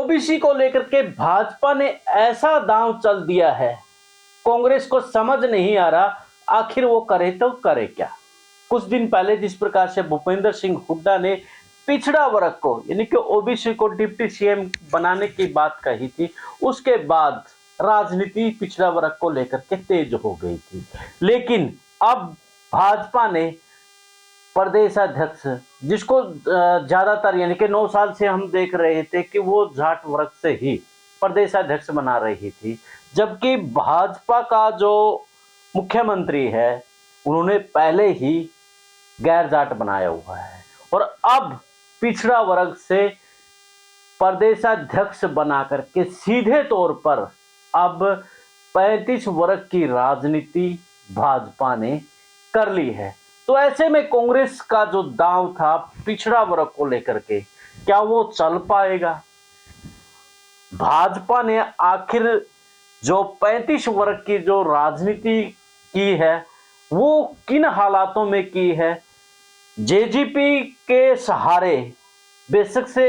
OBC को लेकर के भाजपा ने ऐसा दांव चल दिया है, कांग्रेस को समझ नहीं आ रहा आखिर वो करे तो करे क्या। कुछ दिन पहले जिस प्रकार से भूपेंद्र सिंह हुड्डा ने पिछड़ा वर्ग को यानी कि ओबीसी को डिप्टी सीएम बनाने की बात कही थी, उसके बाद राजनीति पिछड़ा वर्ग को लेकर के तेज हो गई थी। लेकिन अब भाजपा ने प्रदेश अध्यक्ष, जिसको ज्यादातर यानी कि 9 साल से हम देख रहे थे कि वो जाट वर्ग से ही प्रदेश अध्यक्ष बना रही थी, जबकि भाजपा का जो मुख्यमंत्री है उन्होंने पहले ही गैर जाट बनाया हुआ है और अब पिछड़ा वर्ग से प्रदेशाध्यक्ष बनाकर के सीधे तौर पर अब 35 वर्ग की राजनीति भाजपा ने कर ली है। तो ऐसे में कांग्रेस का जो दांव था पिछड़ा वर्ग को लेकर के, क्या वो चल पाएगा? भाजपा ने आखिर जो 35 वर्ग की जो राजनीति की है वो किन हालातों में की है? जेजेपी के सहारे बेशक से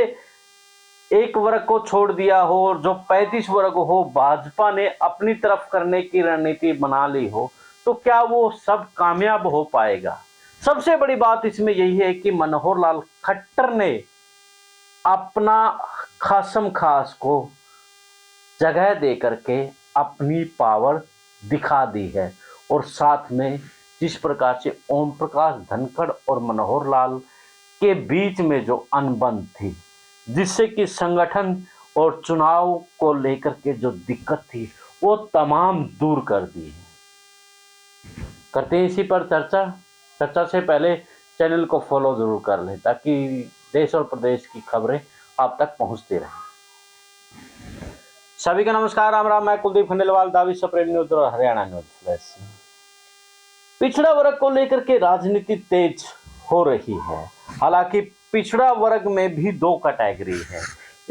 एक वर्ग को छोड़ दिया हो और जो 35 वर्ग हो भाजपा ने अपनी तरफ करने की रणनीति बना ली हो, तो क्या वो सब कामयाब हो पाएगा? सबसे बड़ी बात इसमें यही है कि मनोहर लाल खट्टर ने अपना खासम खास को जगह दे करके अपनी पावर दिखा दी है और साथ में जिस प्रकार से ओम प्रकाश धनखड़ और मनोहर लाल के बीच में जो अनबन थी, जिससे कि संगठन और चुनाव को लेकर के जो दिक्कत थी वो तमाम दूर कर दी है। करते हैं इसी पर चर्चा से पहले चैनल को फॉलो जरूर कर लें ताकि देश और प्रदेश की खबरें आप तक पहुंचती रहें। सभी का नमस्कार, राम राम। मैं कुलदीप खंडेलवाल, दावी सप्रेम न्यूज और हरियाणा न्यूज। पिछड़ा वर्ग को लेकर के राजनीति तेज हो रही है। हालांकि पिछड़ा वर्ग में भी दो कैटेगरी है।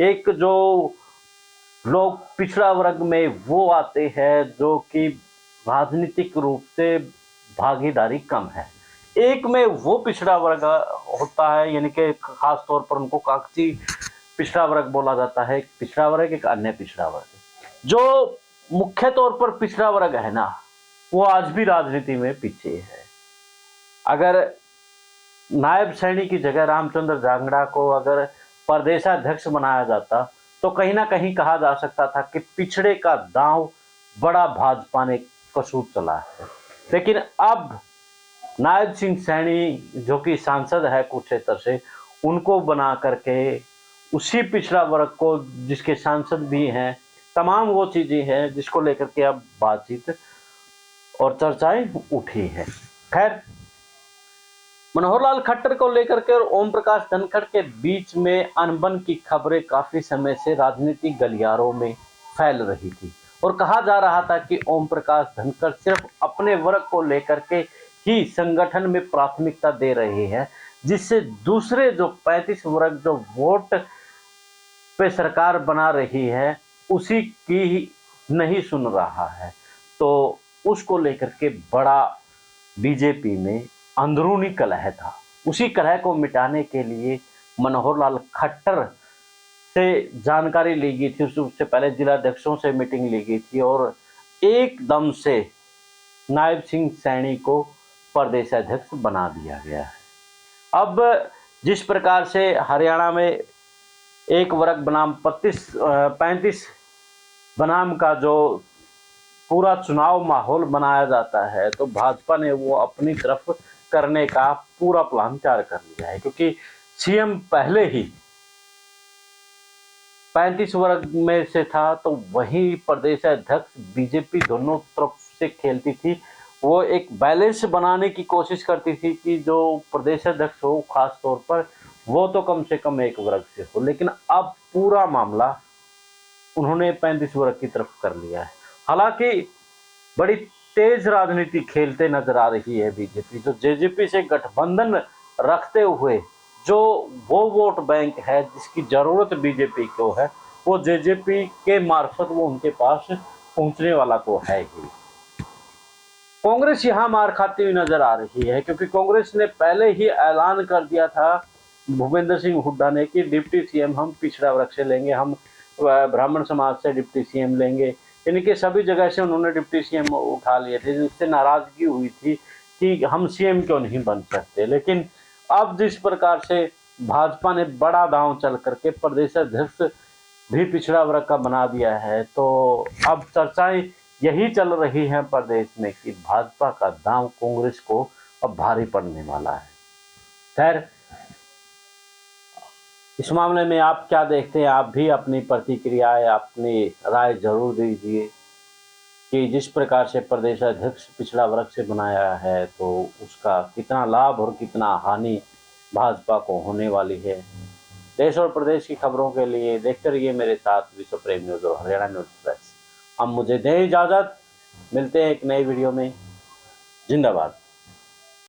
एक जो लोग पिछड़ा वर्ग में वो आते हैं जो कि राजनीतिक रूप से भागीदारी कम है। एक में वो पिछड़ा वर्ग होता है, यानी कि खास तौर पर उनको कागजी पिछड़ा वर्ग बोला जाता है। एक पिछड़ा वर्ग, एक अन्य पिछड़ा वर्ग। जो मुख्य तौर पर पिछड़ा वर्ग है ना, वो आज भी राजनीति में पीछे है। अगर नायब सैनी की जगह रामचंद्र जांगड़ा को अगर प्रदेशाध्यक्ष बनाया जाता तो कहीं ना कहीं कहा जा सकता था कि पिछड़े का दांव बड़ा भाजपा ने कसूर चला है। लेकिन अब नायब सिंह सैनी जो कि सांसद है कुरुक्षेत्र से, उनको बना करके उसी पिछड़ा वर्ग को, जिसके सांसद भी हैं, तमाम वो चीजें हैं जिसको लेकर के अब बातचीत और चर्चाएं उठी है। खैर, मनोहर लाल खट्टर को लेकर के और ओम प्रकाश धनखड़ के बीच में अनबन की खबरें काफी समय से राजनीतिक गलियारों में फैल रही थी और कहा जा रहा था कि ओम प्रकाश धनखड़ सिर्फ अपने वर्ग को लेकर के ही संगठन में प्राथमिकता दे रहे हैं, जिससे दूसरे जो 35 वर्ग जो वोट पे सरकार बना रही है उसी की नहीं सुन रहा है। तो उसको लेकर के बड़ा बीजेपी में अंदरूनी कलह था। उसी कलह को मिटाने के लिए मनोहर लाल खट्टर से जानकारी ली गई थी। उससे पहले जिलाध्यक्षों से मीटिंग ली गई थी और एकदम से नायब सिंह सैनी को प्रदेशाध्यक्ष बना दिया गया है। अब जिस प्रकार से हरियाणा में एक वर्ग बनाम 35 बनाम का जो पूरा चुनाव माहौल बनाया जाता है, तो भाजपा ने वो अपनी तरफ करने का पूरा प्लान तैयार कर लिया है, क्योंकि सीएम पहले ही 35 वर्ग में से था, तो वही प्रदेशाध्यक्ष बीजेपी दोनों तरफ से खेलती थी। वो एक बैलेंस बनाने की कोशिश करती थी कि जो प्रदेशाध्यक्ष हो खास तौर पर वो तो कम से कम एक वर्ग से हो, लेकिन अब पूरा मामला उन्होंने 35 वर्ग की तरफ कर लिया है। हालांकि बड़ी तेज राजनीति खेलते नजर आ रही है बीजेपी, जो जेजेपी से गठबंधन रखते हुए जो वो वोट बैंक है जिसकी जरूरत बीजेपी को है, वो जेजेपी के मार्फत वो उनके पास पहुंचने वाला तो है ही। कांग्रेस यहां मार खाती हुई नजर आ रही है, क्योंकि कांग्रेस ने पहले ही ऐलान कर दिया था भूपेंद्र सिंह हुड्डा ने कि डिप्टी सीएम हम पिछड़ा वर्ग से लेंगे, हम ब्राह्मण समाज से डिप्टी सीएम लेंगे, यानी कि सभी जगह से उन्होंने डिप्टी सीएम उठा लिए थे, जिससे नाराजगी हुई थी कि हम सीएम क्यों नहीं बन सकते। लेकिन अब जिस प्रकार से भाजपा ने बड़ा दांव चल करके प्रदेश अध्यक्ष भी पिछड़ा वर्ग का बना दिया है, तो अब चर्चाएं यही चल रही हैं प्रदेश में कि भाजपा का दांव कांग्रेस को अब भारी पड़ने वाला है। खैर, इस मामले में आप क्या देखते हैं? आप भी अपनी प्रतिक्रियाएं, अपनी राय जरूर दीजिए कि जिस प्रकार से प्रदेश अध्यक्ष पिछड़ा वर्ग से बनाया है तो उसका कितना लाभ और कितना हानि भाजपा को होने वाली है। देश और प्रदेश की खबरों के लिए देखते रहिए मेरे साथ विश्व प्रेम न्यूज़ और हरियाणा न्यूज़ एक्सप्रेस। अब मुझे दें इजाज़त, मिलते हैं एक नई वीडियो में। जिंदाबाद।